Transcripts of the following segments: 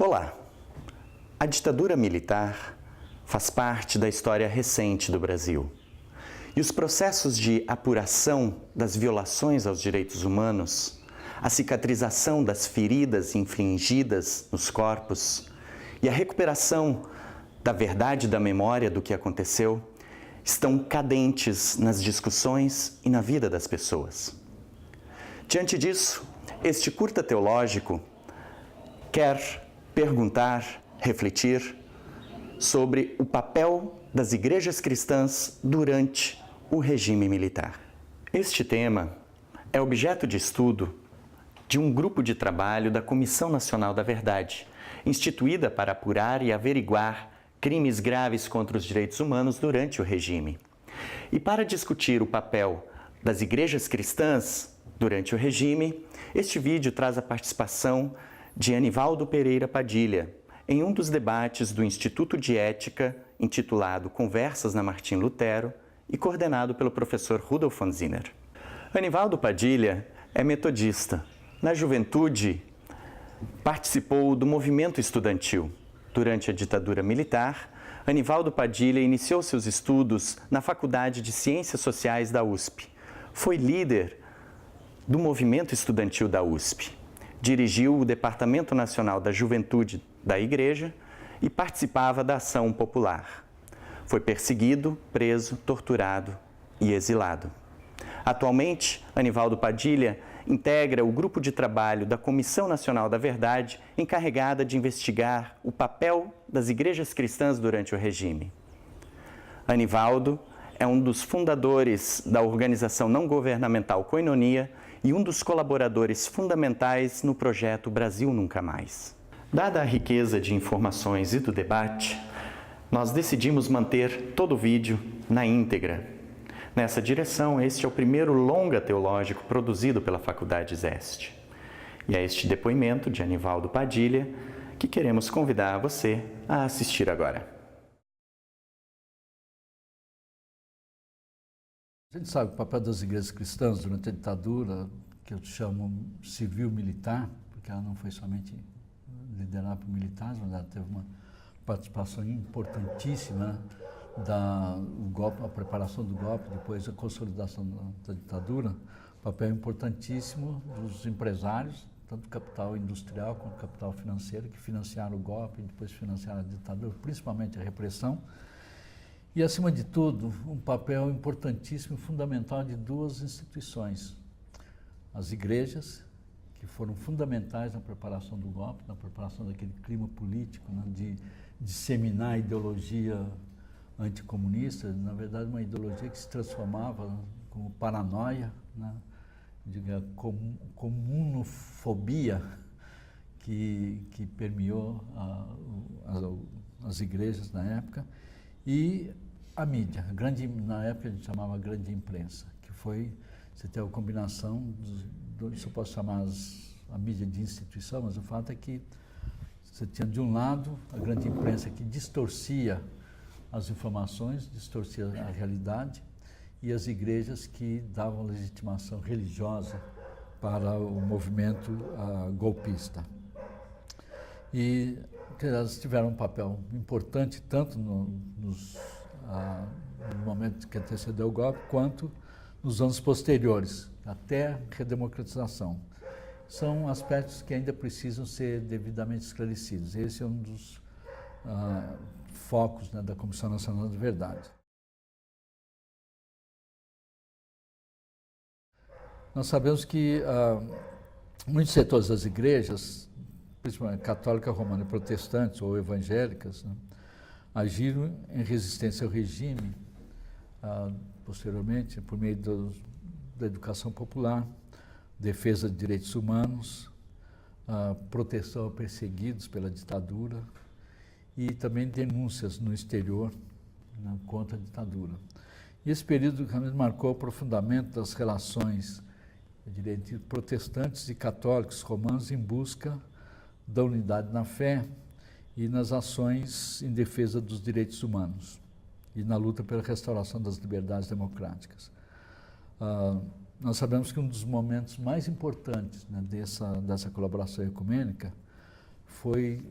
Olá! A ditadura militar faz parte da história recente do Brasil. E os processos de apuração das violações aos direitos humanos, a cicatrização das feridas infligidas nos corpos e a recuperação da verdade e da memória do que aconteceu estão cadentes nas discussões e na vida das pessoas. Diante disso, este curta teológico quer perguntar, refletir sobre o papel das igrejas cristãs durante o regime militar. Este tema é objeto de estudo de um grupo de trabalho da Comissão Nacional da Verdade, instituída para apurar e averiguar crimes graves contra os direitos humanos durante o regime. E para discutir o papel das igrejas cristãs durante o regime, este vídeo traz a participação de Anivaldo Pereira Padilha, em um dos debates do Instituto de Ética, intitulado Conversas na Martim Lutero, e coordenado pelo professor Rudolf von Zinner. Anivaldo Padilha é metodista. Na juventude, participou do movimento estudantil. Durante a ditadura militar, Anivaldo Padilha iniciou seus estudos na Faculdade de Ciências Sociais da USP. Foi líder do movimento estudantil da USP. Dirigiu o Departamento Nacional da Juventude da Igreja e participava da Ação Popular. Foi perseguido, preso, torturado e exilado. Atualmente, Anivaldo Padilha integra o grupo de trabalho da Comissão Nacional da Verdade, encarregada de investigar o papel das igrejas cristãs durante o regime. Anivaldo é um dos fundadores da organização não governamental Koinonia e um dos colaboradores fundamentais no projeto Brasil Nunca Mais. Dada a riqueza de informações e do debate, nós decidimos manter todo o vídeo na íntegra. Nessa direção, este é o primeiro longa teológico produzido pela Faculdade Zeste. E é este depoimento de Anivaldo Padilha que queremos convidar você a assistir agora. A gente sabe o papel das igrejas cristãs durante a ditadura, que eu chamo civil-militar, porque ela não foi somente liderada por militares, mas ela teve uma participação importantíssima do golpe, a preparação do golpe, depois a consolidação da ditadura, papel importantíssimo dos empresários, tanto capital industrial quanto capital financeiro, que financiaram o golpe e depois financiaram a ditadura, principalmente a repressão. E, acima de tudo, um papel importantíssimo e fundamental de duas instituições. As igrejas, que foram fundamentais na preparação do golpe, na preparação daquele clima político, né, de disseminar a ideologia anticomunista, na verdade uma ideologia que se transformava como paranoia, né, diga, comunofobia que permeou as igrejas na época, e a mídia, na época a gente chamava grande imprensa, que foi, você tem a combinação, se eu posso chamar a mídia de instituição, mas o fato é que você tinha de um lado a grande imprensa que distorcia as informações, distorcia a realidade, e as igrejas que davam legitimação religiosa para o movimento golpista. E elas tiveram um papel importante tanto no momento que antecedeu o golpe, quanto nos anos posteriores, até a redemocratização. São aspectos que ainda precisam ser devidamente esclarecidos. Esse é um dos focos, né, da Comissão Nacional da Verdade. Nós sabemos que muitos setores das igrejas, principalmente católica, romana, protestantes ou evangélicas, né, agiram em resistência ao regime, posteriormente, por meio da educação popular, defesa de direitos humanos, proteção a perseguidos pela ditadura e também denúncias no exterior, né, contra a ditadura. E esse período realmente marcou o aprofundamento das relações, eu diria, entre protestantes e católicos romanos em busca da unidade na fé e nas ações em defesa dos direitos humanos e na luta pela restauração das liberdades democráticas. Nós sabemos que um dos momentos mais importantes, né, dessa colaboração ecumênica foi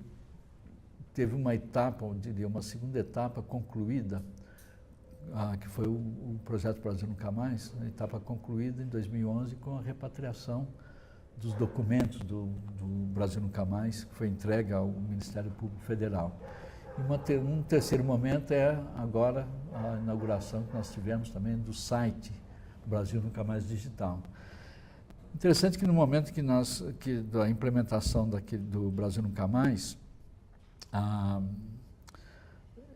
teve uma etapa, eu diria, uma segunda etapa concluída, que foi o projeto Brasil Nunca Mais, a etapa concluída em 2011 com a repatriação dos documentos do Brasil Nunca Mais, que foi entregue ao Ministério Público Federal. E um terceiro momento é agora a inauguração que nós tivemos também do site Brasil Nunca Mais Digital. Interessante que no momento da implementação do Brasil Nunca Mais,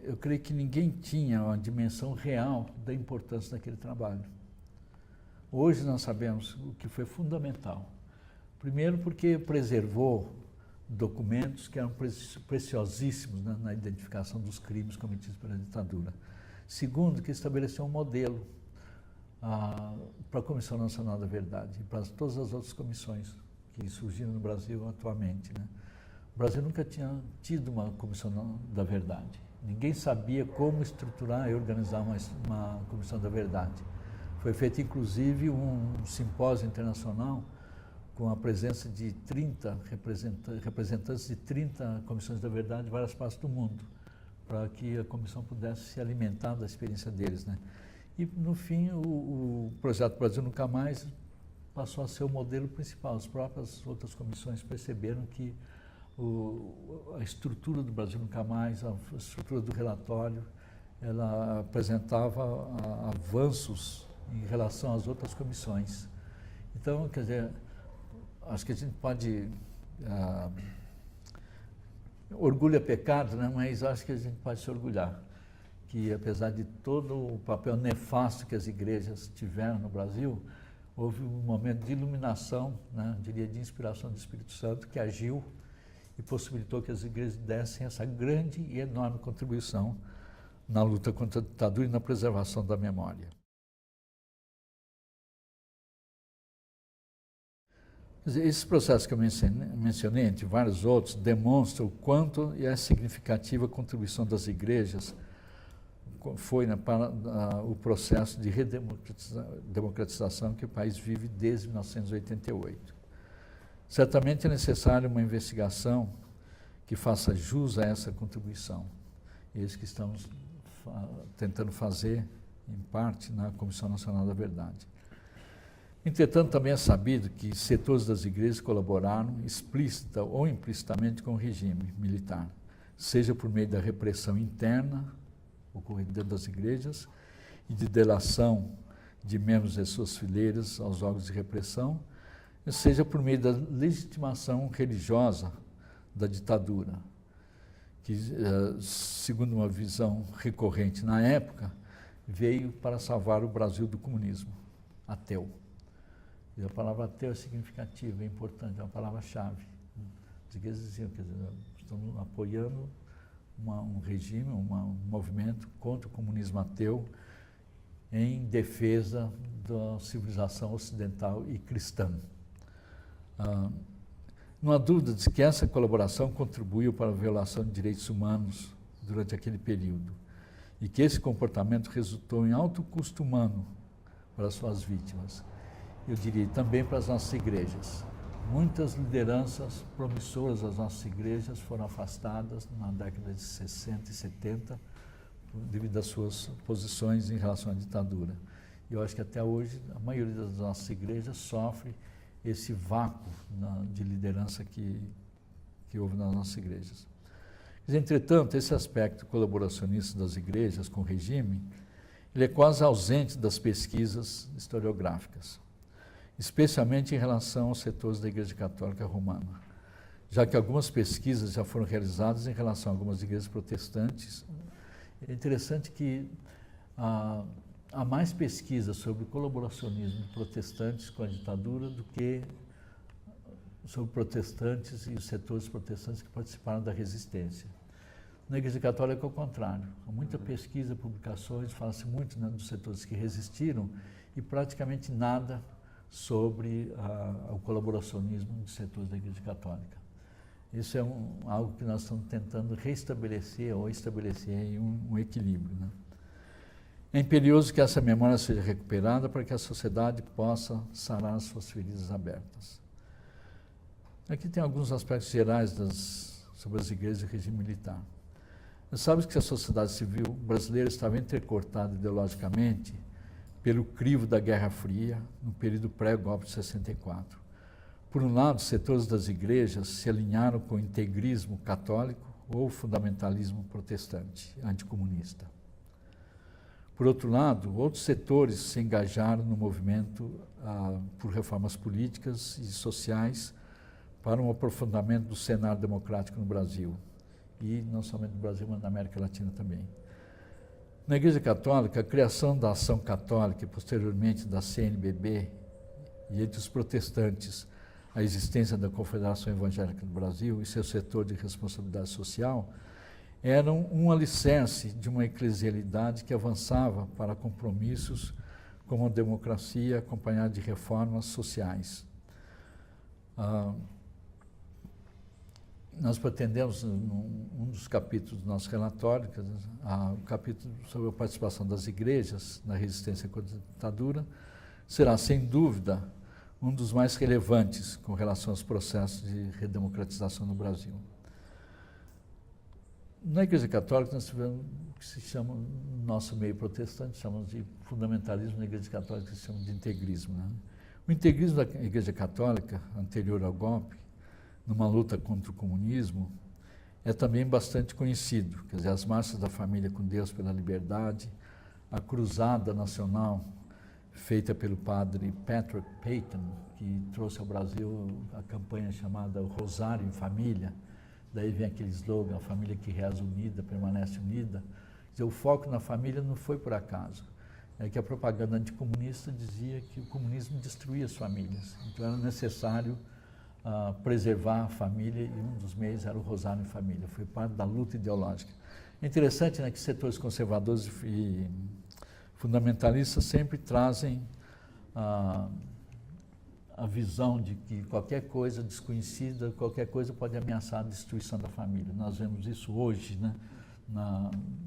eu creio que ninguém tinha uma dimensão real da importância daquele trabalho. Hoje nós sabemos o que foi fundamental. Primeiro porque preservou documentos que eram preciosíssimos, né, na identificação dos crimes cometidos pela ditadura. Segundo, que estabeleceu um modelo para a Comissão Nacional da Verdade e para todas as outras comissões que surgiram no Brasil atualmente, né? O Brasil nunca tinha tido uma Comissão da Verdade. Ninguém sabia como estruturar e organizar uma Comissão da Verdade. Foi feito, inclusive, um simpósio internacional com a presença de 30 representantes de 30 comissões da verdade de várias partes do mundo, para que a comissão pudesse se alimentar da experiência deles, né? E, no fim, o projeto Brasil Nunca Mais passou a ser o modelo principal. As próprias outras comissões perceberam que a estrutura do Brasil Nunca Mais, a estrutura do relatório, ela apresentava avanços em relação às outras comissões. Então, quer dizer, acho que a gente pode... orgulho é pecado, né? Mas acho que a gente pode se orgulhar que, apesar de todo o papel nefasto que as igrejas tiveram no Brasil, houve um momento de iluminação, né? Diria de inspiração do Espírito Santo, que agiu e possibilitou que as igrejas dessem essa grande e enorme contribuição na luta contra a ditadura e na preservação da memória. Quer dizer, esses processos que eu mencionei, entre vários outros, demonstram o quanto é significativa a contribuição das igrejas foi, né, para o processo de redemocratização que o país vive desde 1988. Certamente é necessária uma investigação que faça jus a essa contribuição. É isso que estamos tentando fazer, em parte, na Comissão Nacional da Verdade. Entretanto, também é sabido que setores das igrejas colaboraram explícita ou implicitamente com o regime militar, seja por meio da repressão interna ocorrida dentro das igrejas e de delação de membros de suas fileiras aos órgãos de repressão, seja por meio da legitimação religiosa da ditadura, que, segundo uma visão recorrente na época, veio para salvar o Brasil do comunismo ateu. E a palavra ateu é significativa, é importante, é uma palavra-chave. As igrejas diziam, quer dizer, estão apoiando um regime, um movimento contra o comunismo ateu em defesa da civilização ocidental e cristã. Não há dúvida de que essa colaboração contribuiu para a violação de direitos humanos durante aquele período e que esse comportamento resultou em alto custo humano para suas vítimas. Eu diria também para as nossas igrejas. Muitas lideranças promissoras das nossas igrejas foram afastadas na década de 60 e 70 devido às suas posições em relação à ditadura. E eu acho que até hoje a maioria das nossas igrejas sofre esse vácuo de liderança que houve nas nossas igrejas. Mas, entretanto, esse aspecto colaboracionista das igrejas com o regime, ele é quase ausente das pesquisas historiográficas, especialmente em relação aos setores da Igreja Católica Romana, já que algumas pesquisas já foram realizadas em relação a algumas igrejas protestantes. É interessante que há mais pesquisas sobre o colaboracionismo de protestantes com a ditadura do que sobre protestantes e os setores protestantes que participaram da resistência. Na Igreja Católica é o contrário. Há muita pesquisa, publicações, fala-se muito, né, dos setores que resistiram e praticamente nada sobre o colaboracionismo dos setores da Igreja Católica. Isso é algo que nós estamos tentando restabelecer ou estabelecer em um equilíbrio, né? É imperioso que essa memória seja recuperada para que a sociedade possa sarar as suas feridas abertas. Aqui tem alguns aspectos gerais das sobre as igrejas e regime militar. Sabe que a sociedade civil brasileira estava entrecortada ideologicamente pelo crivo da Guerra Fria, no período pré-golpe de 64. Por um lado, setores das igrejas se alinharam com o integrismo católico ou fundamentalismo protestante, anticomunista. Por outro lado, outros setores se engajaram no movimento por reformas políticas e sociais para um aprofundamento do cenário democrático no Brasil, e não somente no Brasil, mas na América Latina também. Na Igreja Católica, a criação da Ação Católica e posteriormente da CNBB, e entre os protestantes, a existência da Confederação Evangélica do Brasil e seu setor de responsabilidade social, eram um alicerce de uma eclesialidade que avançava para compromissos com a democracia acompanhada de reformas sociais. Nós pretendemos, num dos capítulos do nosso relatório, o capítulo sobre a participação das igrejas na resistência contra a ditadura, será, sem dúvida, um dos mais relevantes com relação aos processos de redemocratização no Brasil. Na Igreja Católica, nós tivemos o que se chama, no nosso meio protestante, chamamos de fundamentalismo, na Igreja Católica se chama de integrismo. Né? O integrismo da Igreja Católica, anterior ao golpe, numa luta contra o comunismo, é também bastante conhecido. Quer dizer, as marchas da família com Deus pela liberdade, a cruzada nacional feita pelo padre Patrick Peyton, que trouxe ao Brasil a campanha chamada Rosário em Família. Daí vem aquele slogan, a família que reza unida, permanece unida. Quer dizer, o foco na família não foi por acaso. É que a propaganda anticomunista dizia que o comunismo destruía as famílias. Então era necessário preservar a família, e um dos meios era o Rosário em Família. Foi parte da luta ideológica. É interessante, né, que setores conservadores e fundamentalistas sempre trazem a visão de que qualquer coisa desconhecida, qualquer coisa pode ameaçar a destruição da família. Nós vemos isso hoje, né,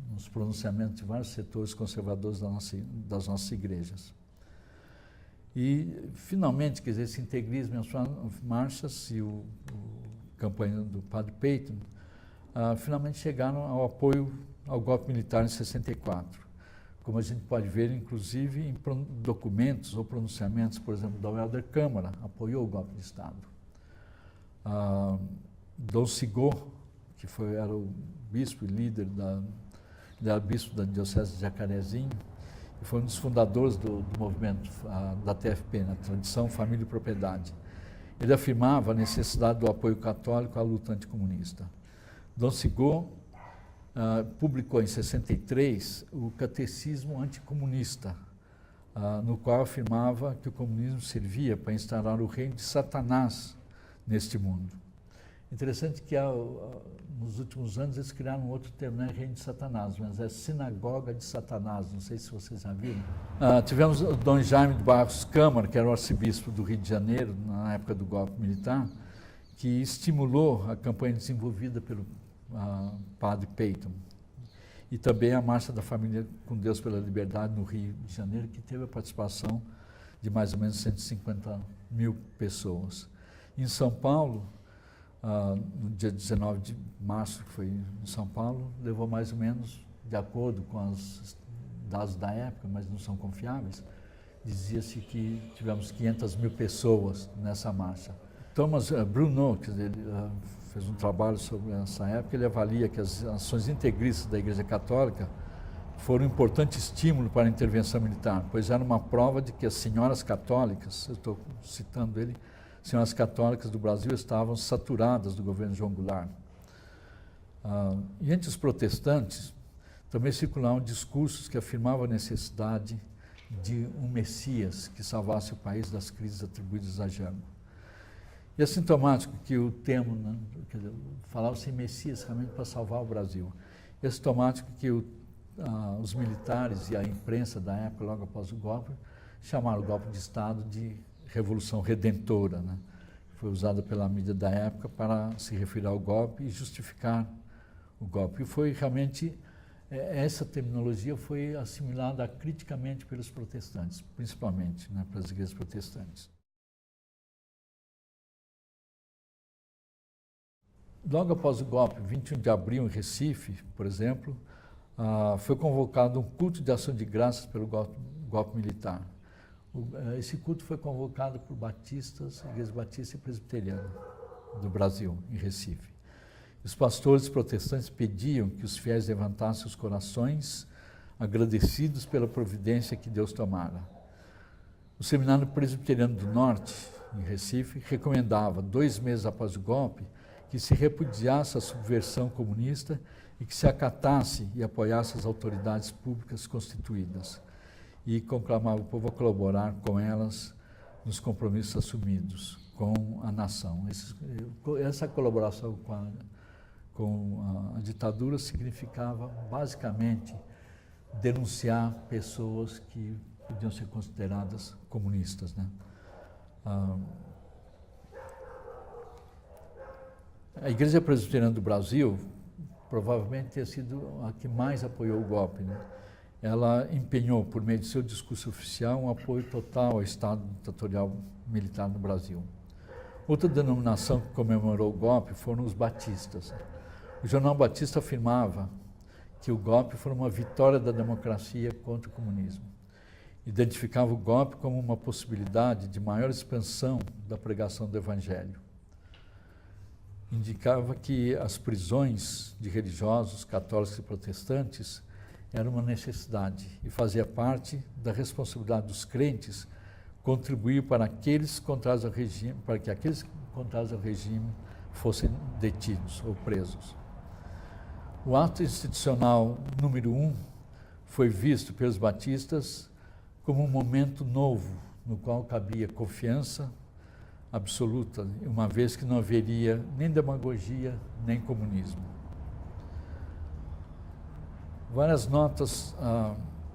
nos pronunciamentos de vários setores conservadores das nossas igrejas. E, finalmente, quer dizer, esse integrismo e as marchas e a campanha do padre Peyton finalmente chegaram ao apoio ao golpe militar em 64. Como a gente pode ver, inclusive, em documentos ou pronunciamentos, por exemplo, da Helder Câmara, apoiou o golpe de Estado. Dom Sigô, que era o bispo e líder era bispo da Diocese de Jacarezinho, e foi um dos fundadores do movimento da TFP, na Tradição, Família e Propriedade. Ele afirmava a necessidade do apoio católico à luta anticomunista. Dom Sigô publicou em 63 o Catecismo Anticomunista, no qual afirmava que o comunismo servia para instaurar o reino de Satanás neste mundo. Interessante que nos últimos anos eles criaram um outro termo, não é reino de Satanás, mas é sinagoga de Satanás, não sei se vocês já viram. Tivemos o Dom Jaime de Barros Câmara, que era o arcebispo do Rio de Janeiro, na época do golpe militar, que estimulou a campanha desenvolvida pelo padre Peyton. E também a Marcha da Família com Deus pela Liberdade no Rio de Janeiro, que teve a participação de mais ou menos 150 mil pessoas. Em São Paulo, no dia 19 de março, que foi em São Paulo, levou mais ou menos, de acordo com os dados da época, mas não são confiáveis, dizia-se que tivemos 500 mil pessoas nessa marcha. Thomas Bruno, que ele fez um trabalho sobre essa época, ele avalia que as ações integristas da Igreja Católica foram um importante estímulo para a intervenção militar, pois era uma prova de que as senhoras católicas, eu estou citando ele, senhoras católicas do Brasil estavam saturadas do governo João Goulart. E entre os protestantes, também circulavam discursos que afirmavam a necessidade de um Messias que salvasse o país das crises atribuídas a Jango. E é sintomático que o termo, né, falava-se em Messias realmente para salvar o Brasil. É sintomático que os militares e a imprensa da época, logo após o golpe, chamaram o golpe de Estado de Revolução Redentora, né? Foi usada pela mídia da época para se referir ao golpe e justificar o golpe. E foi realmente, essa terminologia foi assimilada criticamente pelos protestantes, principalmente, né, pelas igrejas protestantes. logo após o golpe, 21 de abril, em Recife, por exemplo, foi convocado um culto de ação de graças pelo golpe militar. Esse culto foi convocado por batistas, igreja batista e presbiteriana do Brasil, em Recife. Os pastores protestantes pediam que os fiéis levantassem os corações, agradecidos pela providência que Deus tomara. O Seminário Presbiteriano do Norte, em Recife, recomendava, 2 meses após o golpe, que se repudiasse a subversão comunista e que se acatasse e apoiasse as autoridades públicas constituídas. E conclamava o povo a colaborar com elas nos compromissos assumidos com a nação. Essa colaboração com a ditadura significava, basicamente, denunciar pessoas que podiam ser consideradas comunistas, né? A Igreja Presbiteriana do Brasil provavelmente tenha sido a que mais apoiou o golpe, né? Ela empenhou, por meio de seu discurso oficial, um apoio total ao Estado ditatorial militar no Brasil. Outra denominação que comemorou o golpe foram os batistas. O jornal Batista afirmava que o golpe foi uma vitória da democracia contra o comunismo. Identificava o golpe como uma possibilidade de maior expansão da pregação do Evangelho. Indicava que as prisões de religiosos, católicos e protestantes era uma necessidade e fazia parte da responsabilidade dos crentes contribuir para que aqueles contrários ao regime fossem detidos ou presos. O ato institucional número 1 foi visto pelos batistas como um momento novo no qual cabia confiança absoluta, uma vez que não haveria nem demagogia nem comunismo. Várias notas,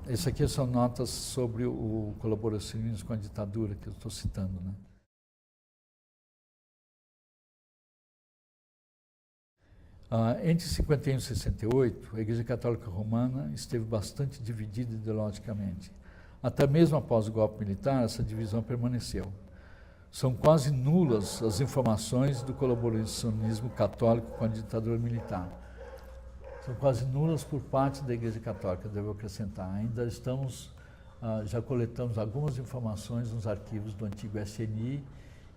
essas aqui são notas sobre o colaboracionismo com a ditadura que eu estou citando, né? Entre 51 e 68, a Igreja Católica Romana esteve bastante dividida ideologicamente. Até mesmo após o golpe militar, essa divisão permaneceu. São quase nulas as informações do colaboracionismo católico com a ditadura militar. São quase nulas por parte da Igreja Católica, devo acrescentar. Ainda já coletamos algumas informações nos arquivos do antigo SNI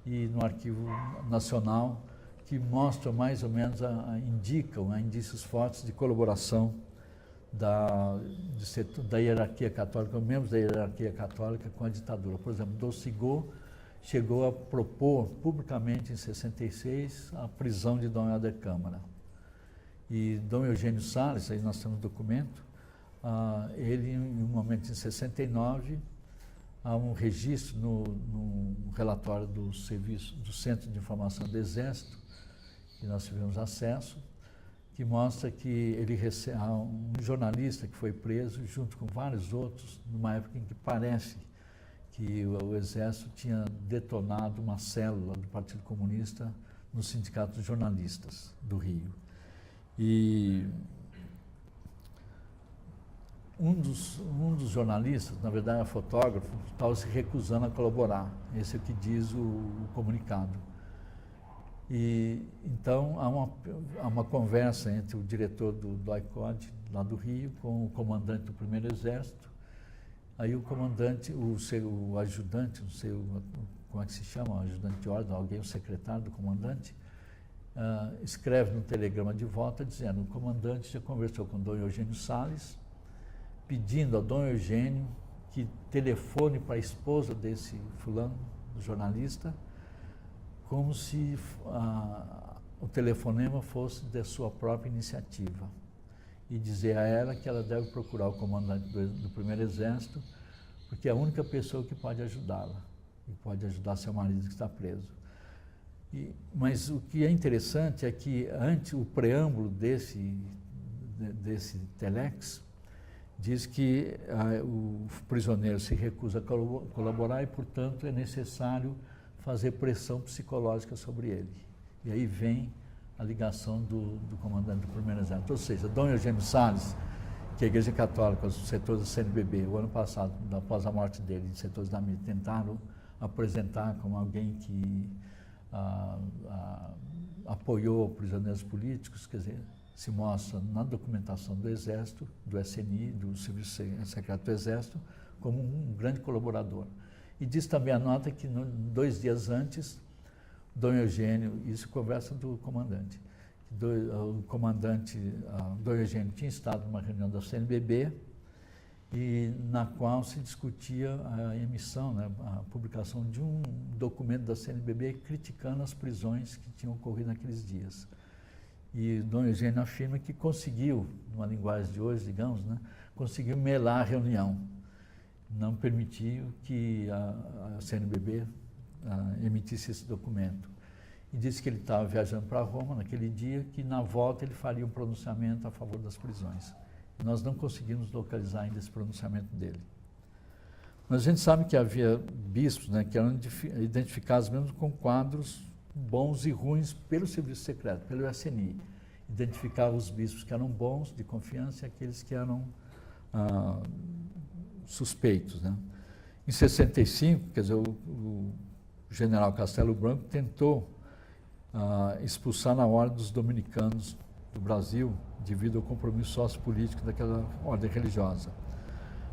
e no Arquivo Nacional, que mostram mais ou menos, indicam indícios fortes de colaboração da hierarquia católica, membros da hierarquia católica com a ditadura. Por exemplo, Docigot chegou a propor publicamente em 66 a prisão de Dom Helder Câmara. E Dom Eugênio Salles, aí nós temos um documento, ele em um momento em 69, há um registro no relatório do serviço do Centro de Informação do Exército, que nós tivemos acesso, que mostra que há um jornalista que foi preso junto com vários outros, numa época em que parece que o Exército tinha detonado uma célula do Partido Comunista no Sindicato dos Jornalistas do Rio. E um dos jornalistas, na verdade era fotógrafo, estava se recusando a colaborar. Esse é o que diz o comunicado. E então há uma conversa entre o diretor do ICOD, lá do Rio, com o comandante do Primeiro Exército. Aí o comandante, o ajudante, não sei como é que se chama, o ajudante de ordem, alguém, o secretário do comandante, escreve no telegrama de volta dizendo: o comandante já conversou com Dom Eugênio Salles, pedindo a Dom Eugênio que telefone para a esposa desse fulano, do jornalista, como se o telefonema fosse de sua própria iniciativa, e dizer a ela que ela deve procurar o comandante do Primeiro Exército, porque é a única pessoa que pode ajudá-la, e pode ajudar seu marido que está preso. Mas o que é interessante é que, antes, o preâmbulo desse telex diz que o prisioneiro se recusa a colaborar e, portanto, é necessário fazer pressão psicológica sobre ele. E aí vem a ligação do comandante do Primeiro Exército. Ou seja, Dom Eugênio Salles, que a Igreja Católica, os setores da CNBB, o ano passado, após a morte dele, os setores da mídia, tentaram apresentar como alguém que apoiou prisioneiros políticos, quer dizer, se mostra na documentação do Exército, do SNI, do Serviço Secreto do Exército, como um grande colaborador. E diz também a nota que 2 dias antes, Dom Eugênio, isso conversa do comandante, o comandante Dom Eugênio tinha estado numa reunião da CNBB e na qual se discutia a emissão, né, a publicação de um documento da CNBB criticando as prisões que tinham ocorrido naqueles dias. E Dom Eugênio afirma que conseguiu, numa linguagem de hoje, digamos, né, conseguiu melar a reunião, não permitiu que a CNBB emitisse esse documento. E disse que ele estava viajando para Roma naquele dia, que na volta ele faria um pronunciamento a favor das prisões. Nós não conseguimos localizar ainda esse pronunciamento dele. Mas a gente sabe que havia bispos, né, que eram identificados mesmo com quadros bons e ruins pelo Serviço Secreto, pelo SNI. Identificava os bispos que eram bons, de confiança, e aqueles que eram suspeitos, né? Em 65, quer dizer, o general Castelo Branco tentou expulsar na ordem dos dominicanos do Brasil, devido ao compromisso sociopolítico daquela ordem religiosa.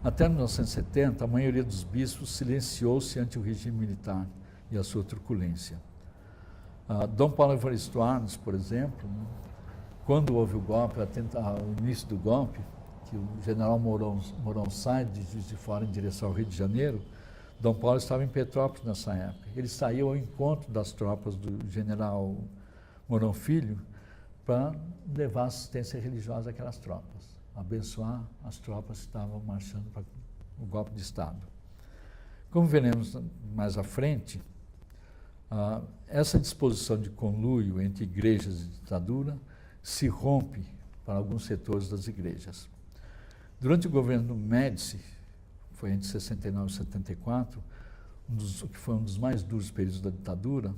Até 1970, a maioria dos bispos silenciou-se ante o regime militar e a sua truculência. Dom Paulo Evaristo Arnes, por exemplo, né, quando houve o golpe, o início do golpe, que o general Mourão sai de Juiz de Fora em direção ao Rio de Janeiro, Dom Paulo estava em Petrópolis nessa época. Ele saiu ao encontro das tropas do general Mourão Filho para levar assistência religiosa àquelas tropas, abençoar as tropas que estavam marchando para o golpe de Estado. Como veremos mais à frente, essa disposição de conluio entre igrejas e ditadura se rompe para alguns setores das igrejas. Durante o governo Médici, foi entre 69 e 74, que foi um dos mais duros períodos da ditadura,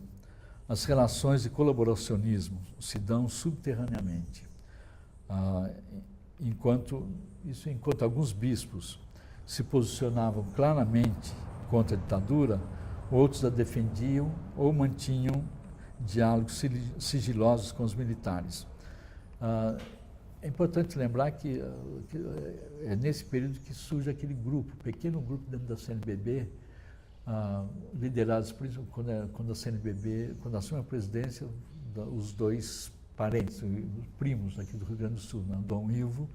as relações de colaboracionismo se dão subterraneamente, enquanto alguns bispos se posicionavam claramente contra a ditadura, outros a defendiam ou mantinham diálogos sigilosos com os militares. É importante lembrar que é nesse período que surge aquele grupo, pequeno grupo dentro da CNBB, liderados por isso, quando a CNBB, quando assume a presidência, os dois parentes, os primos aqui do Rio Grande do Sul, né, Dom Ivo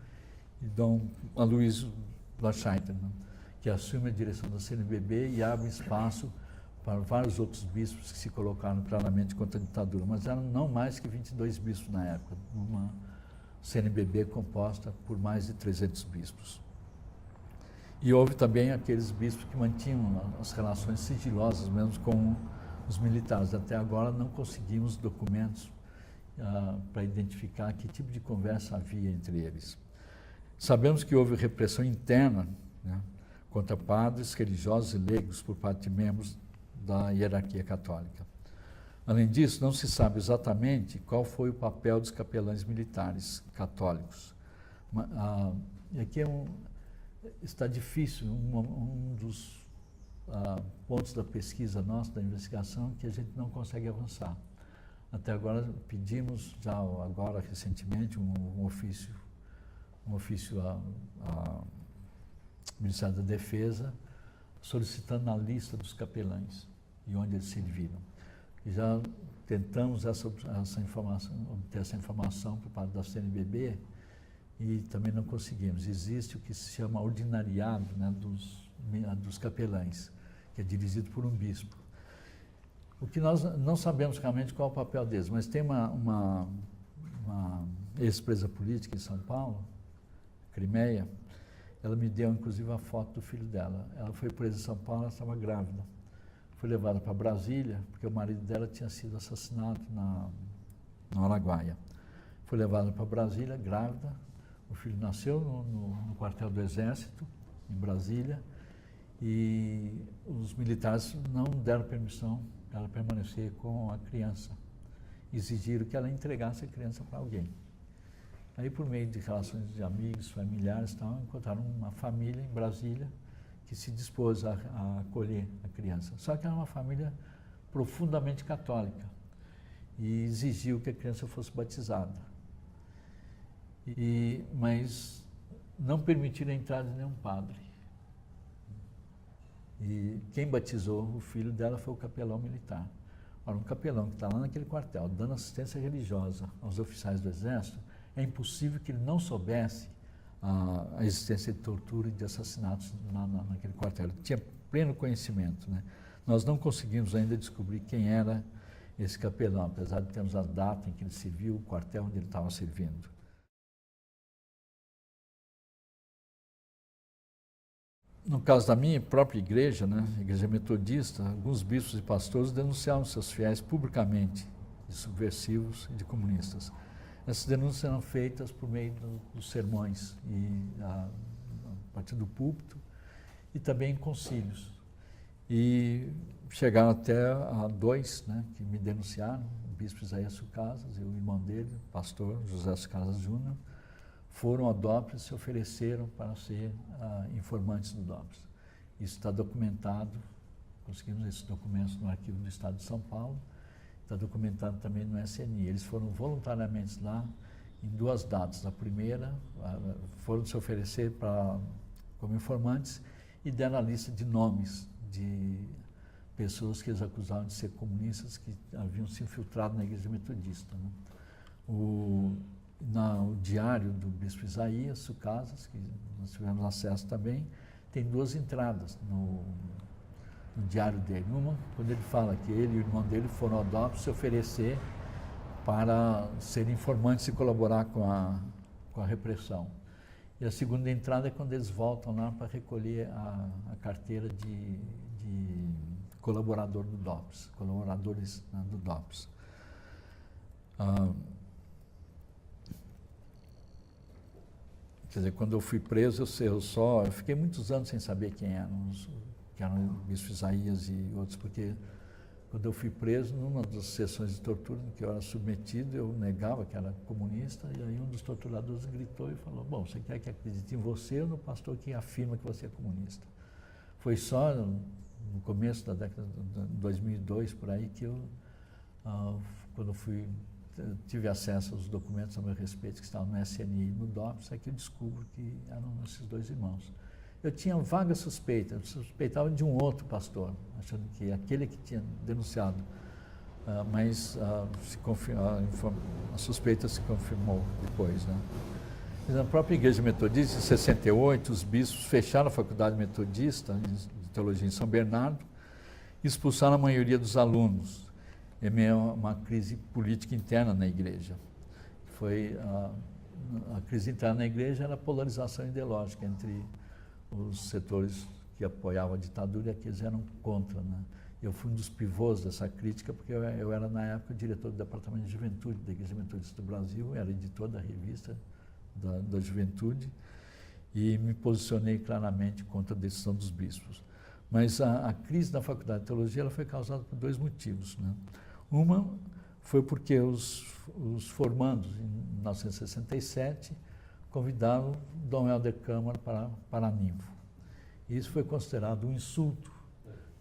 e Dom Aloysio Blaschreiter, né, que assume a direção da CNBB e abre espaço para vários outros bispos que se colocaram claramente contra a ditadura, mas eram não mais que 22 bispos na época, uma CNBB composta por mais de 300 bispos. E houve também aqueles bispos que mantinham as relações sigilosas mesmo com os militares. Até agora não conseguimos documentos para identificar que tipo de conversa havia entre eles. Sabemos que houve repressão interna, né, contra padres, religiosos e leigos por parte de membros da hierarquia católica. Além disso, não se sabe exatamente qual foi o papel dos capelães militares católicos. E aqui está difícil, um dos pontos da pesquisa nossa, da investigação, que a gente não consegue avançar. Até agora pedimos, já agora recentemente, um ofício ao Ministério da Defesa, solicitando a lista dos capelães e onde eles serviram. E já tentamos obter essa informação por parte da CNBB e também não conseguimos. Existe o que se chama ordinariado, né, dos capelães, que é dirigido por um bispo. O que nós não sabemos realmente qual é o papel deles, mas tem uma ex-presa política em São Paulo, Crimeia, ela me deu inclusive a foto do filho dela. Ela foi presa em São Paulo, ela estava grávida. Foi levada para Brasília, porque o marido dela tinha sido assassinado no Araguaia. Foi levada para Brasília, grávida. O filho nasceu no quartel do Exército, em Brasília, e os militares não deram permissão para ela permanecer com a criança. Exigiram que ela entregasse a criança para alguém. Aí, por meio de relações de amigos, familiares, encontraram uma família em Brasília que se dispôs a acolher a criança. Só que era uma família profundamente católica. e exigiu que a criança fosse batizada. Mas não permitiram a entrada de nenhum padre. E quem batizou o filho dela foi o capelão militar. Ora, um capelão que está lá naquele quartel, dando assistência religiosa aos oficiais do Exército, é impossível que ele não soubesse a existência de tortura e de assassinatos naquele quartel. Ele tinha pleno conhecimento, né? Nós não conseguimos ainda descobrir quem era esse capelão, apesar de termos a data em que ele serviu, o quartel onde ele estava servindo. No caso da minha própria igreja, né, a igreja metodista, alguns bispos e pastores denunciavam seus fiéis publicamente de subversivos e de comunistas. Essas denúncias eram feitas por meio dos sermões, a partir do púlpito, e também em concílios. E chegaram até a dois, né, que me denunciaram, o bispo Isaías Sucasas e o irmão dele, o pastor José Sucasas Júnior, foram ao DOPS e se ofereceram para ser informantes do DOPS. Isso está documentado, conseguimos esses documentos no arquivo do Estado de São Paulo, está documentado também no SNI. Eles foram voluntariamente lá em duas datas. A primeira, foram se oferecer como informantes e deram a lista de nomes de pessoas que eles acusavam de ser comunistas que haviam se infiltrado na igreja metodista, né? O diário do bispo Isaías Sucasas, que nós tivemos acesso também, tem duas entradas no diário dele. Uma, quando ele fala que ele e o irmão dele foram ao DOPS se oferecer para ser informantes e colaborar com a repressão. E a segunda entrada é quando eles voltam lá para recolher a carteira de colaborador do DOPS, colaboradores, né, do DOPS. Quer dizer, quando eu fui preso, eu fiquei muitos anos sem saber quem eram o bispo Isaías e outros, porque quando eu fui preso, numa das sessões de tortura em que eu era submetido, eu negava que era comunista, e aí um dos torturadores gritou e falou: bom, você quer que acredite em você ou no pastor que afirma que você é comunista? Foi só no começo da década de 2002, por aí, que eu, quando tive acesso aos documentos a meu respeito que estavam no SNI e no DOPS, é que eu descubro que eram esses dois irmãos. Eu tinha vaga suspeita, eu suspeitava de um outro pastor, achando que aquele que tinha denunciado, mas a suspeita se confirmou depois, né? Na própria igreja metodista, em 68, os bispos fecharam a faculdade metodista de teologia em São Bernardo e expulsaram a maioria dos alunos. É meio uma crise política interna na igreja. Foi a crise interna na igreja era a polarização ideológica entre os setores que apoiavam a ditadura e aqueles que eram contra, né? Eu fui um dos pivôs dessa crítica, porque eu era, na época, diretor do Departamento de Juventude da Igreja Metodista do Brasil, era editor da revista da Juventude, e me posicionei claramente contra a decisão dos bispos. Mas a crise da Faculdade de Teologia ela foi causada por dois motivos, né? Uma foi porque os formandos, em 1967, convidaram Dom Helder Câmara para Paraninfo. Isso foi considerado um insulto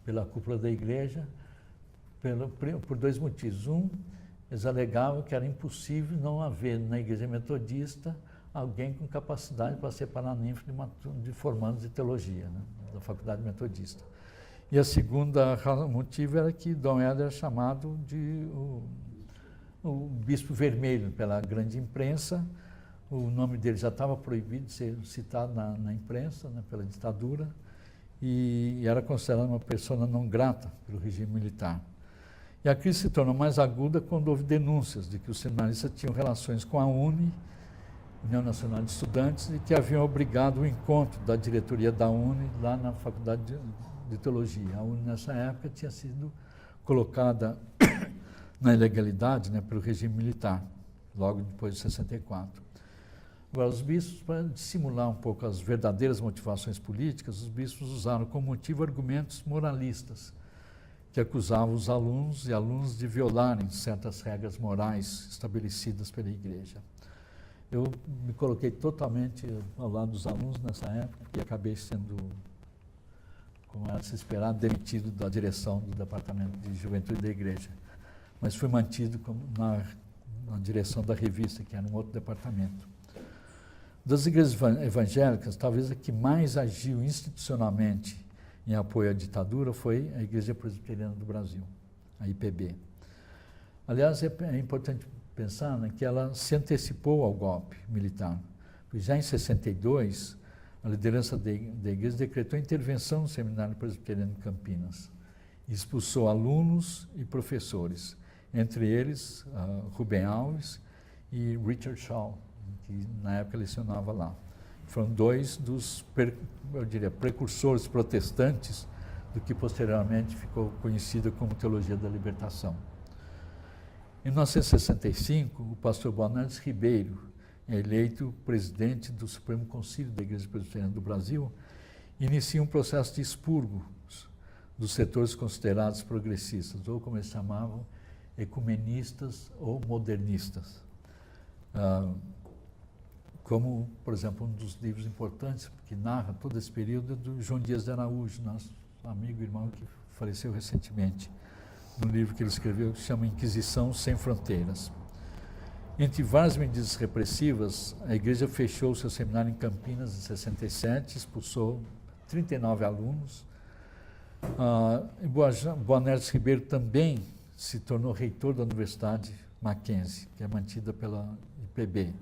pela cúpula da igreja por dois motivos. Um, eles alegavam que era impossível não haver na igreja metodista alguém com capacidade para ser paraninfo de formandos de teologia, né, da faculdade metodista. E a segunda motivo era que Dom Helder era chamado de o bispo vermelho pela grande imprensa. O nome dele já estava proibido de ser citado na imprensa, né, pela ditadura, e era considerado uma pessoa não grata pelo regime militar. E a crise se tornou mais aguda quando houve denúncias de que os seminaristas tinham relações com a UNE, União Nacional de Estudantes, e que haviam obrigado o encontro da diretoria da UNE lá na Faculdade de Teologia. A UNE, nessa época, tinha sido colocada na ilegalidade, né, pelo regime militar, logo depois de 64. Agora, os bispos, para dissimular um pouco as verdadeiras motivações políticas, os bispos usaram como motivo argumentos moralistas, que acusavam os alunos e alunos de violarem certas regras morais estabelecidas pela igreja. Eu me coloquei totalmente ao lado dos alunos nessa época e acabei sendo, como era se esperar, demitido da direção do Departamento de Juventude da Igreja. mas foi mantido na direção da revista, que era um outro departamento. Das igrejas evangélicas, talvez a que mais agiu institucionalmente em apoio à ditadura foi a Igreja Presbiteriana do Brasil, a IPB. Aliás, é importante pensar, né, que ela se antecipou ao golpe militar. Já em 62, a liderança da igreja decretou a intervenção no Seminário Presbiteriano de Campinas e expulsou alunos e professores, entre eles Rubem Alves e Richard Shaw, que na época lecionava lá. Foram dois dos, eu diria, precursores protestantes do que posteriormente ficou conhecido como Teologia da Libertação. Em 1965, o pastor Boanerges Ribeiro é eleito presidente do Supremo Concílio da Igreja Presbiteriana do Brasil e inicia um processo de expurgo dos setores considerados progressistas, ou como eles chamavam, ecumenistas ou modernistas. Como, por exemplo, um dos livros importantes que narra todo esse período é do João Dias de Araújo, nosso amigo e irmão que faleceu recentemente, no livro que ele escreveu que se chama Inquisição Sem Fronteiras. Entre várias medidas repressivas, a igreja fechou seu seminário em Campinas em 67, expulsou 39 alunos. Boanerges Ribeiro também se tornou reitor da Universidade Mackenzie, que é mantida pela IPB,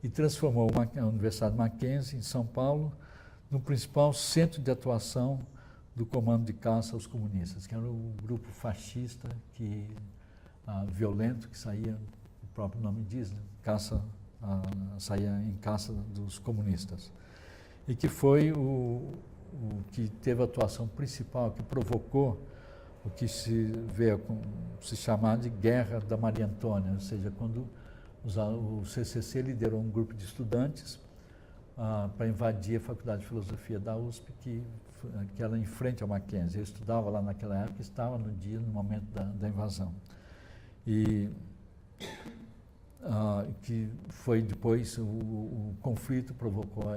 e transformou a Universidade Mackenzie, em São Paulo, no principal centro de atuação do Comando de Caça aos Comunistas, que era o grupo fascista violento que saía, o próprio nome diz, né? Saía em caça dos comunistas. E que foi o que teve a atuação principal, que provocou o que se chamar de Guerra da Maria Antônia, ou seja, quando o CCC liderou um grupo de estudantes para invadir a Faculdade de Filosofia da USP, que era em frente ao Mackenzie. Eu estudava lá naquela época, estava no momento da invasão. E que foi depois, o conflito provocou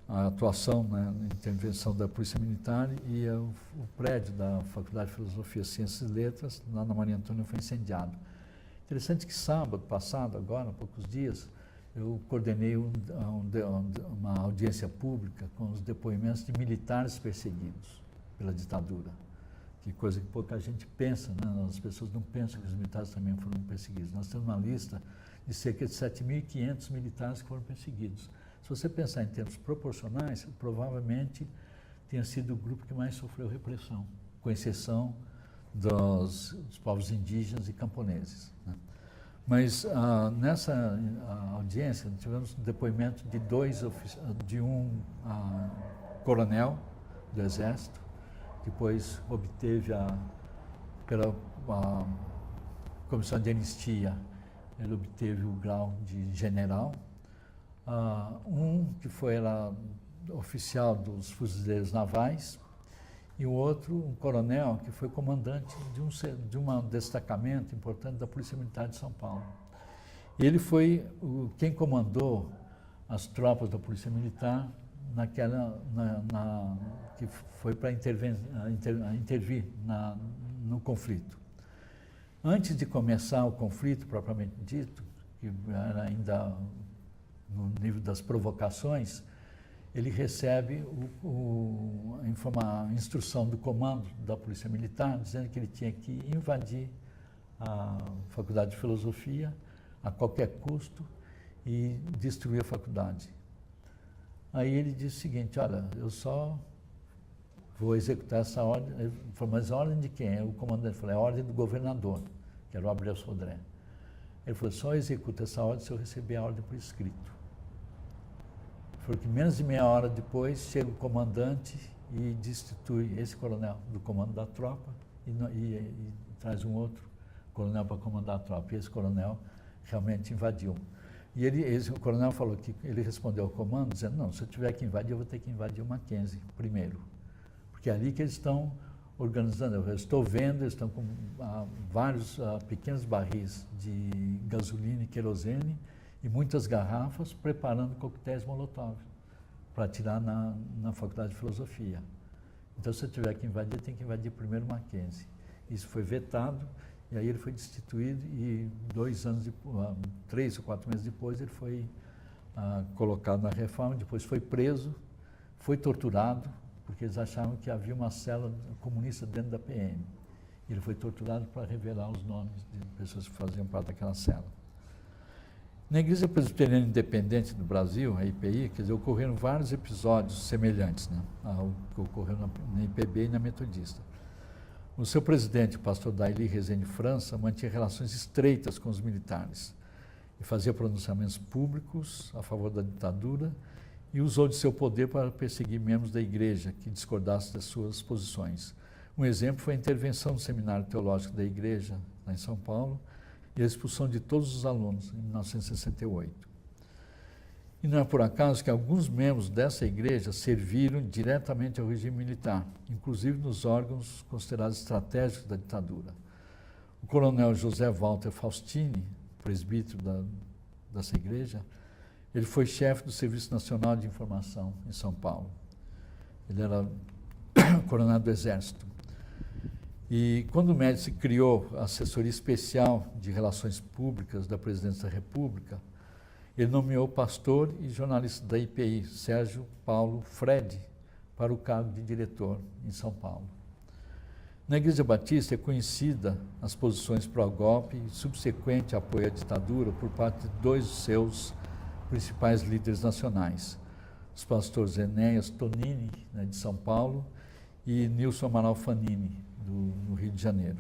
a atuação, né, a intervenção da Polícia Militar, e o prédio da Faculdade de Filosofia, Ciências e Letras, lá na Maria Antônia, foi incendiado. Interessante que sábado passado, agora, há poucos dias, eu coordenei uma audiência pública com os depoimentos de militares perseguidos pela ditadura. Que coisa que pouca gente pensa, né? As pessoas não pensam que os militares também foram perseguidos. Nós temos uma lista de cerca de 7.500 militares que foram perseguidos. Se você pensar em termos proporcionais, provavelmente tenha sido o grupo que mais sofreu repressão, com exceção dos povos indígenas e camponeses, né? Mas nessa audiência tivemos depoimento de um coronel do Exército, que depois obteve pela Comissão de Anistia, ele obteve o grau de general. Um que foi oficial dos fuzileiros navais, e o outro, um coronel, que foi comandante de um destacamento importante da Polícia Militar de São Paulo. Ele foi quem comandou as tropas da Polícia Militar que foi para intervir no conflito. Antes de começar o conflito propriamente dito, que era ainda no nível das provocações, ele recebe a instrução do comando da Polícia Militar, dizendo que ele tinha que invadir a Faculdade de Filosofia a qualquer custo e destruir a faculdade. Aí ele disse o seguinte: olha, eu só vou executar essa ordem. Ele falou: mas a ordem de quem? O comandante falou: é a ordem do governador, que era o Abreu Sodré. Ele falou: só executa essa ordem se eu receber a ordem por escrito. Porque menos de meia hora depois chega o comandante e destitui esse coronel do comando da tropa e traz um outro coronel para comandar a tropa. E esse coronel realmente invadiu. E o coronel falou que ele respondeu ao comando dizendo: não, se eu tiver que invadir, eu vou ter que invadir o Mackenzie primeiro. Porque é ali que eles estão organizando. Eu estou vendo, eles estão com vários pequenos barris de gasolina e querosene e muitas garrafas preparando coquetéis Molotov para atirar na Faculdade de Filosofia. Então, se eu tiver que invadir, tem que invadir primeiro o Mackenzie. Isso foi vetado, e aí ele foi destituído e 2 anos depois, 3 ou 4 meses depois, ele foi colocado na reforma, depois foi preso, foi torturado, porque eles achavam que havia uma célula comunista dentro da PM. Ele foi torturado para revelar os nomes de pessoas que faziam parte daquela célula. Na Igreja Presbiteriana Independente do Brasil, a IPI, quer dizer, ocorreram vários episódios semelhantes, né, ao que ocorreu na IPB e na Metodista. O seu presidente, o pastor Daily Rezende França, mantinha relações estreitas com os militares e fazia pronunciamentos públicos a favor da ditadura e usou de seu poder para perseguir membros da igreja que discordassem das suas posições. Um exemplo foi a intervenção no Seminário Teológico da Igreja, lá em São Paulo, e a expulsão de todos os alunos, em 1968. E não é por acaso que alguns membros dessa igreja serviram diretamente ao regime militar, inclusive nos órgãos considerados estratégicos da ditadura. O coronel José Walter Faustini, presbítero dessa igreja, ele foi chefe do Serviço Nacional de Informação em São Paulo. Ele era coronel do Exército. E quando o Médici criou a Assessoria Especial de Relações Públicas da Presidência da República, ele nomeou o pastor e jornalista da IPI, Sérgio Paulo Fredi, para o cargo de diretor em São Paulo. Na Igreja Batista é conhecida as posições pró-golpe e subsequente apoio à ditadura por parte de 2 de seus principais líderes nacionais, os pastores Enéas Tonini, né, de São Paulo, e Nilson Amaral Fanini, no Rio de Janeiro.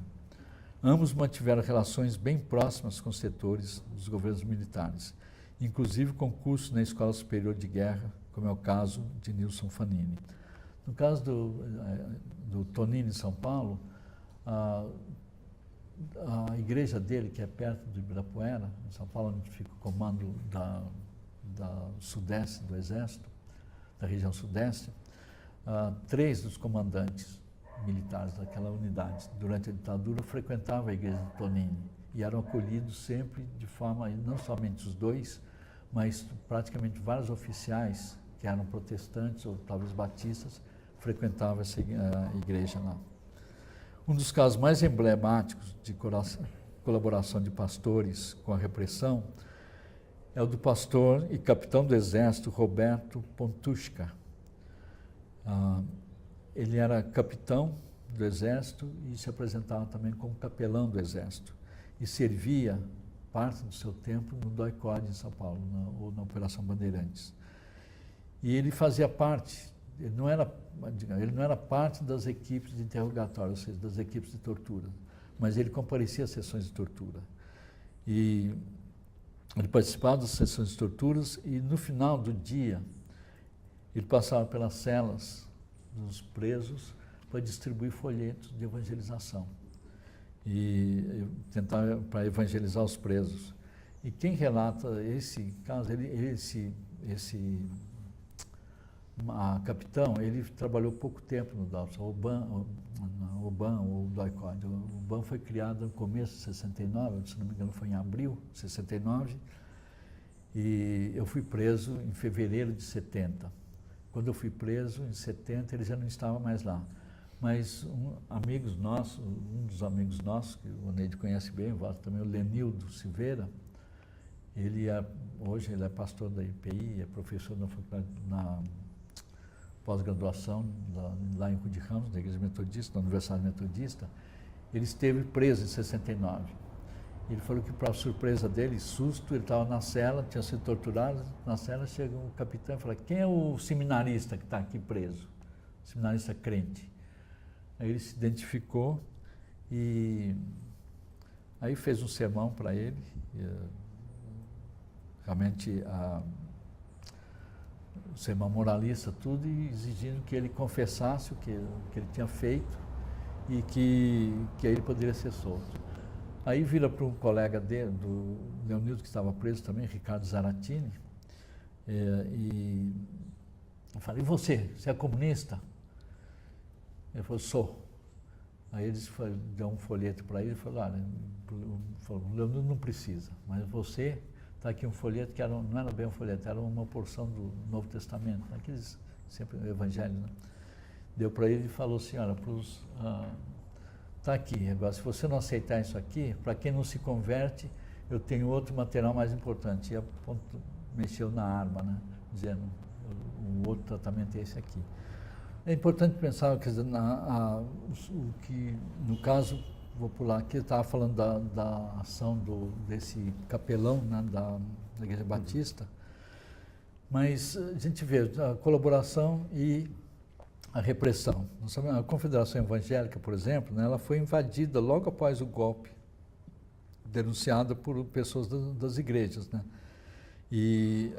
Ambos mantiveram relações bem próximas com os setores dos governos militares, inclusive com cursos na Escola Superior de Guerra, como é o caso de Nilson Fanini. No caso do Tonini em São Paulo, a igreja dele, que é perto do Ibirapuera, em São Paulo, onde fica o comando da Sudeste do Exército, da região Sudeste, 3 dos comandantes militares daquela unidade, durante a ditadura, frequentavam a igreja de Tonini e eram acolhidos sempre de forma, não somente os 2, mas praticamente vários oficiais que eram protestantes ou talvez batistas, frequentavam essa igreja lá. Um dos casos mais emblemáticos de colaboração de pastores com a repressão é o do pastor e capitão do Exército Roberto Pontusca. Ele era capitão do Exército e se apresentava também como capelão do Exército e servia parte do seu tempo no DOI-CODE em São Paulo, ou na Operação Bandeirantes. E ele fazia parte, ele não era parte das equipes de interrogatório, ou seja, das equipes de tortura, mas ele comparecia às sessões de tortura. E ele participava das sessões de torturas e no final do dia ele passava pelas celas dos presos para distribuir folhetos de evangelização e tentar para evangelizar os presos. E quem relata esse caso, capitão, ele trabalhou pouco tempo no DOPS, o BAN ou o DOI-CODE. O BAN foi criado no começo de 69, se não me engano foi em abril de 69, e eu fui preso em fevereiro de 70. Quando eu fui preso, em 70, ele já não estava mais lá. Mas um dos amigos nossos, que o Neide conhece bem, o Walter também, o Lenildo Silveira, hoje ele é pastor da IPI, é professor na pós-graduação lá em Rio de Ramos, da Igreja Metodista, da Universidade Metodista. Ele esteve preso em 69. Ele falou que, para surpresa dele, susto, ele estava na cela, tinha sido torturado. Na cela chega um capitão e fala: quem é o seminarista que está aqui preso? Seminarista crente. Aí ele se identificou e aí fez um sermão para ele, realmente o sermão moralista, tudo, e exigindo que ele confessasse o que ele tinha feito e que aí ele poderia ser solto. Aí vira para um colega dele, do Leonildo, que estava preso também, Ricardo Zaratini, e eu falei: e você é comunista? Ele falou: sou. Aí eles deu um folheto para ele e falou: olha, o Leonildo não precisa, mas você, está aqui um folheto que não era bem um folheto, era uma porção do Novo Testamento, aqueles, sempre o Evangelho, né? Deu para ele e falou assim: olha, para os está aqui. Agora, se você não aceitar isso aqui, para quem não se converte, eu tenho outro material mais importante. E mexeu na arma, né? Dizendo, o outro tratamento é esse aqui. É importante pensar, quer dizer, o que, no caso, vou pular aqui, eu estava falando da ação desse capelão, né, da Igreja Batista, mas a gente vê a colaboração e a repressão. A Confederação Evangélica, por exemplo, né, ela foi invadida logo após o golpe, denunciada por pessoas das igrejas, né? E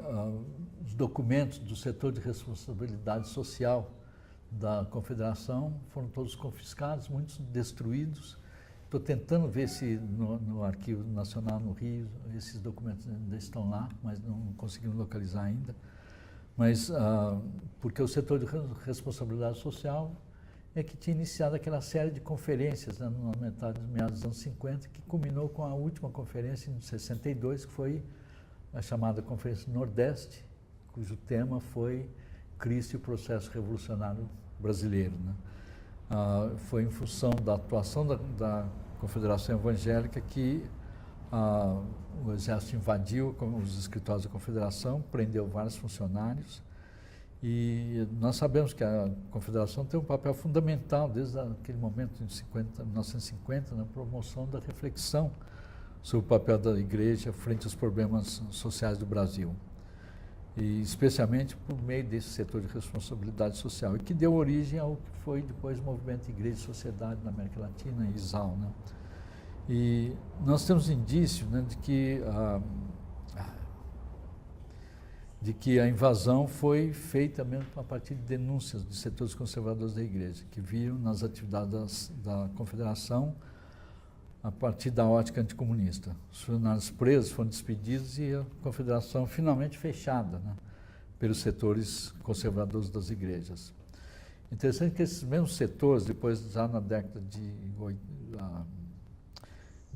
os documentos do setor de responsabilidade social da Confederação foram todos confiscados, muitos destruídos. Estou tentando ver se no Arquivo Nacional no Rio esses documentos ainda estão lá, mas não conseguimos localizar ainda. Mas porque o setor de responsabilidade social é que tinha iniciado aquela série de conferências, né, na meados dos anos 50, que culminou com a última conferência em 62, que foi a chamada Conferência Nordeste, cujo tema foi Cristo e o Processo Revolucionário Brasileiro, né? Foi em função da atuação da Confederação Evangélica que o Exército invadiu os escritórios da Confederação, prendeu vários funcionários, e nós sabemos que a Confederação tem um papel fundamental desde aquele momento, em 1950, na promoção da reflexão sobre o papel da Igreja frente aos problemas sociais do Brasil, e especialmente por meio desse setor de responsabilidade social, e que deu origem ao que foi depois o movimento Igreja e Sociedade na América Latina, e ISAL, né? E nós temos indício, né, de que a invasão foi feita mesmo a partir de denúncias de setores conservadores da Igreja, que viram nas atividades da Confederação a partir da ótica anticomunista. Os funcionários presos foram despedidos e a Confederação finalmente fechada, né, pelos setores conservadores das igrejas. Interessante que esses mesmos setores, depois já na década de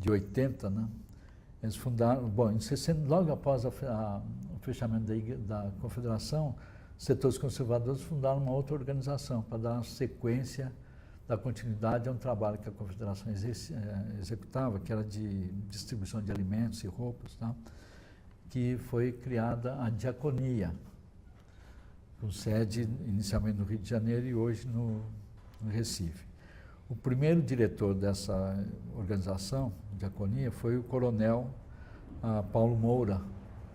80, né, eles fundaram, bom, em 60, logo após o fechamento da Confederação, os setores conservadores fundaram uma outra organização para dar sequência, dar continuidade a um trabalho que a Confederação executava, que era de distribuição de alimentos e roupas, tá? Que foi criada a Diaconia, com sede inicialmente no Rio de Janeiro e hoje no Recife. O primeiro diretor dessa organização, Diaconia, foi o coronel Paulo Moura,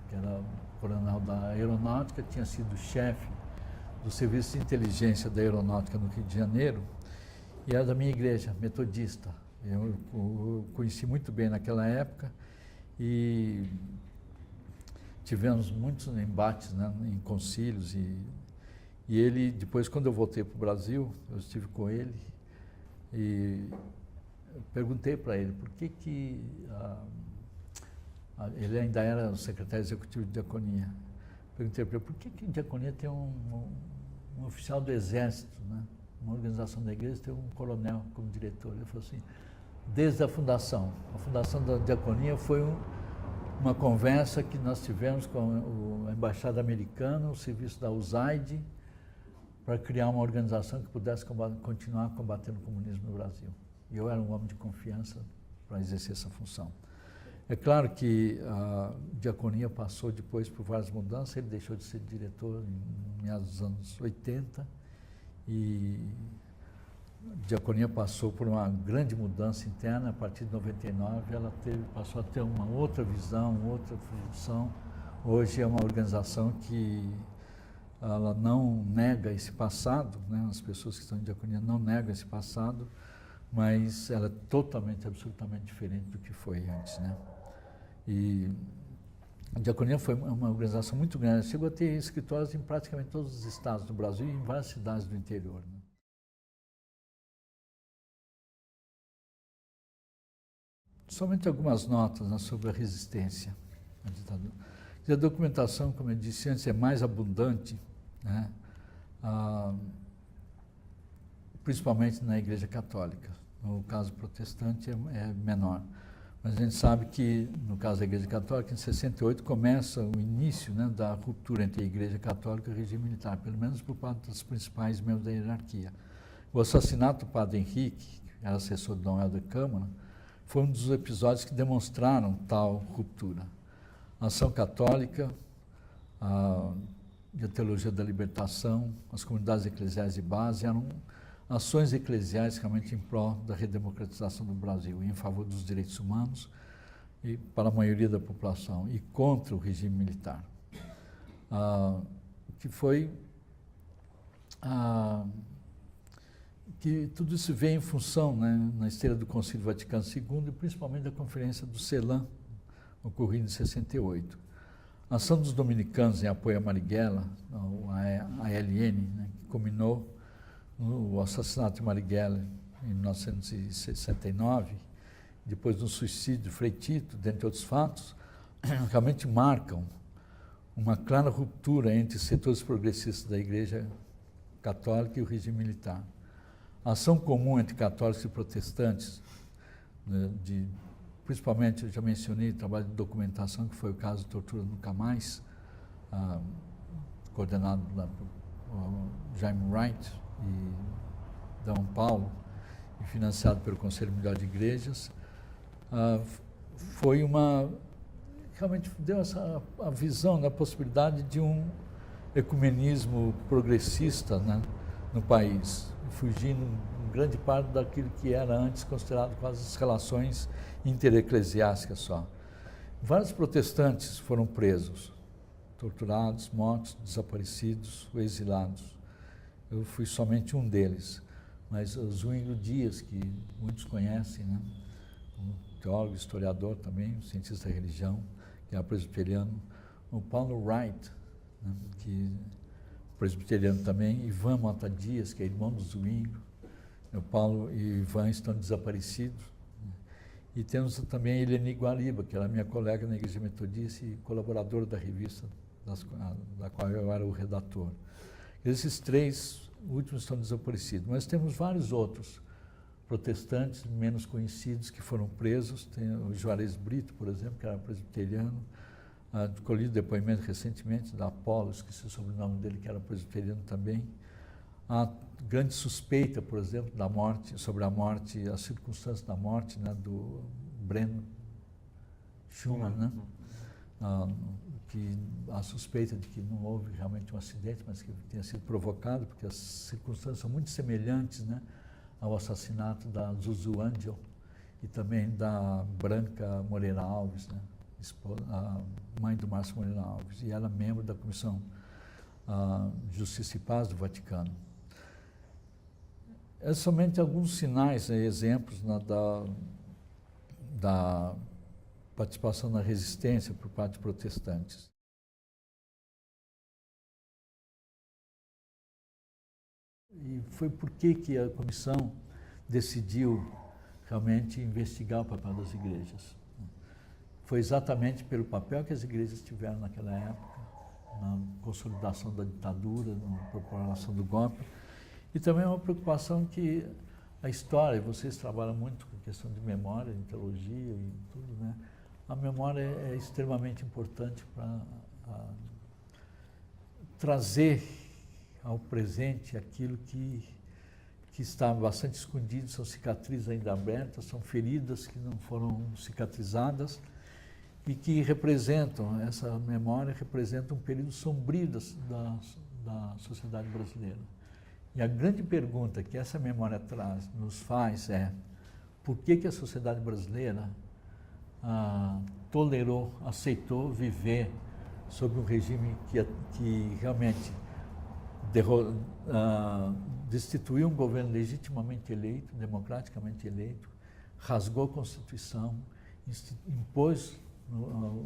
que era coronel da Aeronáutica, tinha sido chefe do Serviço de Inteligência da Aeronáutica no Rio de Janeiro, e era da minha igreja, metodista. Eu o conheci muito bem naquela época e tivemos muitos embates, né, em concílios, e ele, depois, quando eu voltei para o Brasil, eu estive com ele e perguntei para ele por que ele ainda era o secretário executivo de Diaconia. Perguntei para ele por que Diaconia tem um oficial do Exército, né? Uma organização da igreja tem um coronel como diretor. Ele falou assim, desde a fundação da Diaconia foi uma conversa que nós tivemos com a Embaixada Americana, o serviço da USAID, para criar uma organização que pudesse continuar combatendo o comunismo no Brasil. E eu era um homem de confiança para exercer essa função. É claro que a Diaconia passou depois por várias mudanças, ele deixou de ser diretor em meados dos anos 80, e a Diaconia passou por uma grande mudança interna. A partir de 99 ela passou a ter uma outra visão, outra função. Hoje é uma organização que ela não nega esse passado, né? As pessoas que estão em Diaconia não negam esse passado, mas ela é totalmente, absolutamente diferente do que foi antes, né? E a Diaconia foi uma organização muito grande, chegou a ter escritórios em praticamente todos os estados do Brasil e em várias cidades do interior, né? Somente algumas notas, né, sobre a resistência à ditadura. E a documentação, como eu disse antes, é mais abundante, né, principalmente na Igreja Católica. No caso protestante é menor. Mas a gente sabe que, no caso da Igreja Católica, em 68 começa o início, né, da ruptura entre a Igreja Católica e o regime militar, pelo menos por parte dos principais membros da hierarquia. O assassinato do padre Henrique, era assessor de Dom Helder Câmara, foi um dos episódios que demonstraram tal ruptura. A ação católica, a teologia da libertação, as comunidades eclesiais de base eram ações eclesiais realmente em prol da redemocratização do Brasil, em favor dos direitos humanos e para a maioria da população, e contra o regime militar. Que foi que tudo isso veio em função, né, na esteira do Concílio Vaticano II e principalmente da Conferência do CELAM, ocorrida em 68. A ação dos dominicanos em apoio a Marighella, a ALN, né, que culminou no assassinato de Marighella em 1969, depois do suicídio de Frei Tito, dentre outros fatos, realmente marcam uma clara ruptura entre setores progressistas da Igreja Católica e o regime militar. A ação comum entre católicos e protestantes, né, principalmente, eu já mencionei o trabalho de documentação, que foi o caso de Tortura Nunca Mais, coordenado por Jaime Wright e Dom Paulo, e financiado pelo Conselho Mundial de Igrejas, foi realmente deu a visão da possibilidade de um ecumenismo progressista, né, no país, fugindo em grande parte daquilo que era antes considerado quase as relações intereclesiásticas só. Vários protestantes foram presos, torturados, mortos, desaparecidos ou exilados. Eu fui somente um deles, mas o Zwinglio Dias, que muitos conhecem, né, um teólogo, historiador também, um cientista da religião, que é presbiteriano, o Paulo Wright, né, que presbiteriano também, Ivan Mota Dias, que é irmão do Zwinglio. O Paulo e o Ivan estão desaparecidos. E temos também a Eleni Guariba, que era minha colega na Igreja Metodista e colaboradora da revista, da qual eu era o redator. Esses três últimos estão desaparecidos, mas temos vários outros protestantes menos conhecidos que foram presos. Tem o Juarez Brito, por exemplo, que era presbiteriano, colhi depoimento recentemente da Apolo, esqueci o sobrenome dele, que era presbiteriano também. A grande suspeita, por exemplo, da morte, sobre a morte, as circunstâncias da morte, né, do Breno Schumann, né? Que a suspeita de que não houve realmente um acidente, mas que tenha sido provocado, porque as circunstâncias são muito semelhantes, né, ao assassinato da Zuzu Angel e também da Branca Moreira Alves, né, a mãe do Márcio Moreira Alves, e ela é membro da Comissão Justiça e Paz do Vaticano. É somente alguns sinais, exemplos, né, da participação na resistência por parte de protestantes. E foi por que a comissão decidiu realmente investigar o papel das igrejas. Foi exatamente pelo papel que as igrejas tiveram naquela época, na consolidação da ditadura, na propagação do golpe, e também uma preocupação que a história, vocês trabalham muito com questão de memória, em teologia e tudo, né? A memória é extremamente importante para trazer ao presente aquilo que está bastante escondido, são cicatrizes ainda abertas, são feridas que não foram cicatrizadas e que representam, essa memória representa um período sombrio da sociedade brasileira. E a grande pergunta que essa memória nos faz é: por que a sociedade brasileira tolerou, aceitou viver sob um regime que realmente destituiu um governo legitimamente eleito, democraticamente eleito, rasgou a Constituição, impôs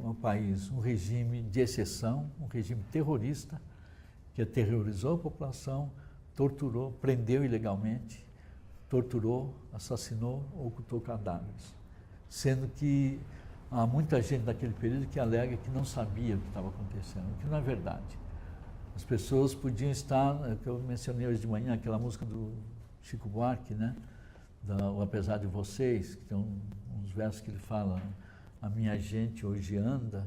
ao país um regime de exceção, um regime terrorista, que aterrorizou a população, torturou, prendeu ilegalmente, torturou, assassinou, ocultou cadáveres. Sendo que há muita gente naquele período que alega que não sabia o que estava acontecendo, o que não é verdade. As pessoas podiam estar, que eu mencionei hoje de manhã, aquela música do Chico Buarque, né? O Apesar de Vocês, que tem uns versos que ele fala: a minha gente hoje anda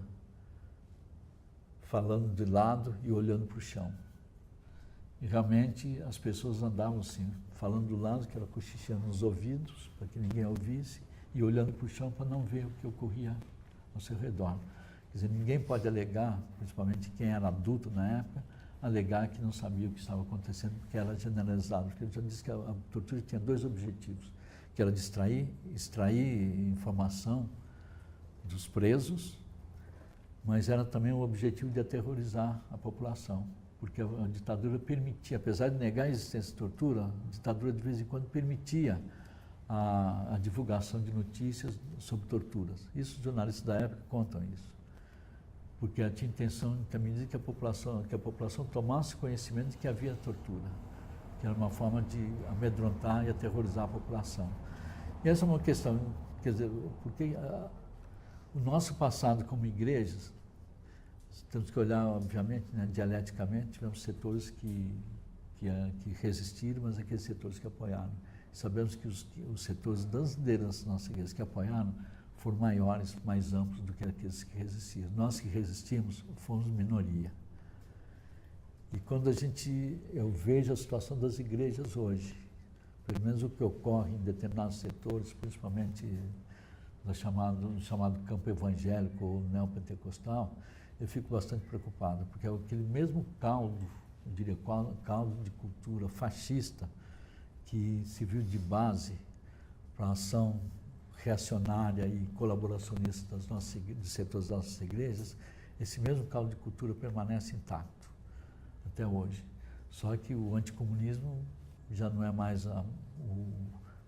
falando de lado e olhando para o chão. E realmente as pessoas andavam assim, falando do lado, que era cochichando nos ouvidos, para que ninguém ouvisse, e olhando para o chão para não ver o que ocorria ao seu redor. Quer dizer, ninguém pode alegar, principalmente quem era adulto na época, alegar que não sabia o que estava acontecendo, porque era generalizado. Porque eu já disse que a tortura tinha dois objetivos, que era extrair informação dos presos, mas era também o objetivo de aterrorizar a população, porque a ditadura permitia, apesar de negar a existência de tortura, a ditadura de vez em quando permitia a divulgação de notícias sobre torturas. Isso os jornalistas da época contam isso, porque tinha intenção também de que a população tomasse conhecimento de que havia tortura, que era uma forma de amedrontar e aterrorizar a população. E essa é uma questão, quer dizer, porque o nosso passado como igrejas, temos que olhar, obviamente, né, dialeticamente, tivemos setores que resistiram, mas aqueles setores que apoiaram. Sabemos que os setores das lideranças da nossa igreja que apoiaram foram maiores, mais amplos do que aqueles que resistiram. Nós que resistimos fomos minoria. E quando eu vejo a situação das igrejas hoje, pelo menos o que ocorre em determinados setores, principalmente no chamado campo evangélico ou neopentecostal, eu fico bastante preocupado, porque é aquele mesmo caldo, eu diria, caldo de cultura fascista que serviu de base para a ação reacionária e colaboracionista dos setores das nossas igrejas, esse mesmo caldo de cultura permanece intacto até hoje. Só que o anticomunismo já não é mais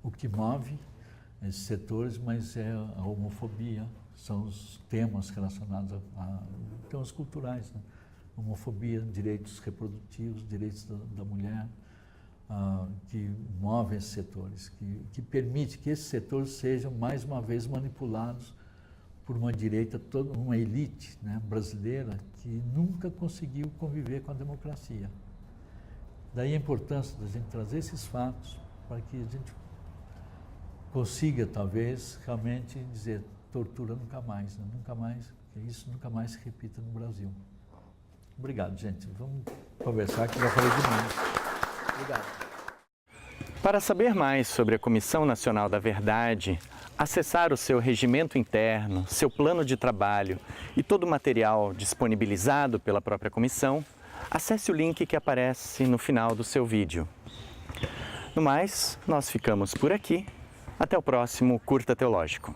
o que move esses setores, mas é a homofobia, são os temas relacionados a temas culturais, né? Homofobia, direitos reprodutivos, direitos da mulher, que movem esses setores, que permite que esses setores sejam, mais uma vez, manipulados por uma direita, uma elite, né, brasileira que nunca conseguiu conviver com a democracia. Daí a importância da gente trazer esses fatos para que a gente consiga, talvez, realmente dizer tortura nunca mais, né? Nunca mais, que isso nunca mais se repita no Brasil. Obrigado, gente. Vamos conversar, que já falei demais. Obrigado. Para saber mais sobre a Comissão Nacional da Verdade, acessar o seu regimento interno, seu plano de trabalho e todo o material disponibilizado pela própria comissão, acesse o link que aparece no final do seu vídeo. No mais, nós ficamos por aqui. Até o próximo Curta Teológico.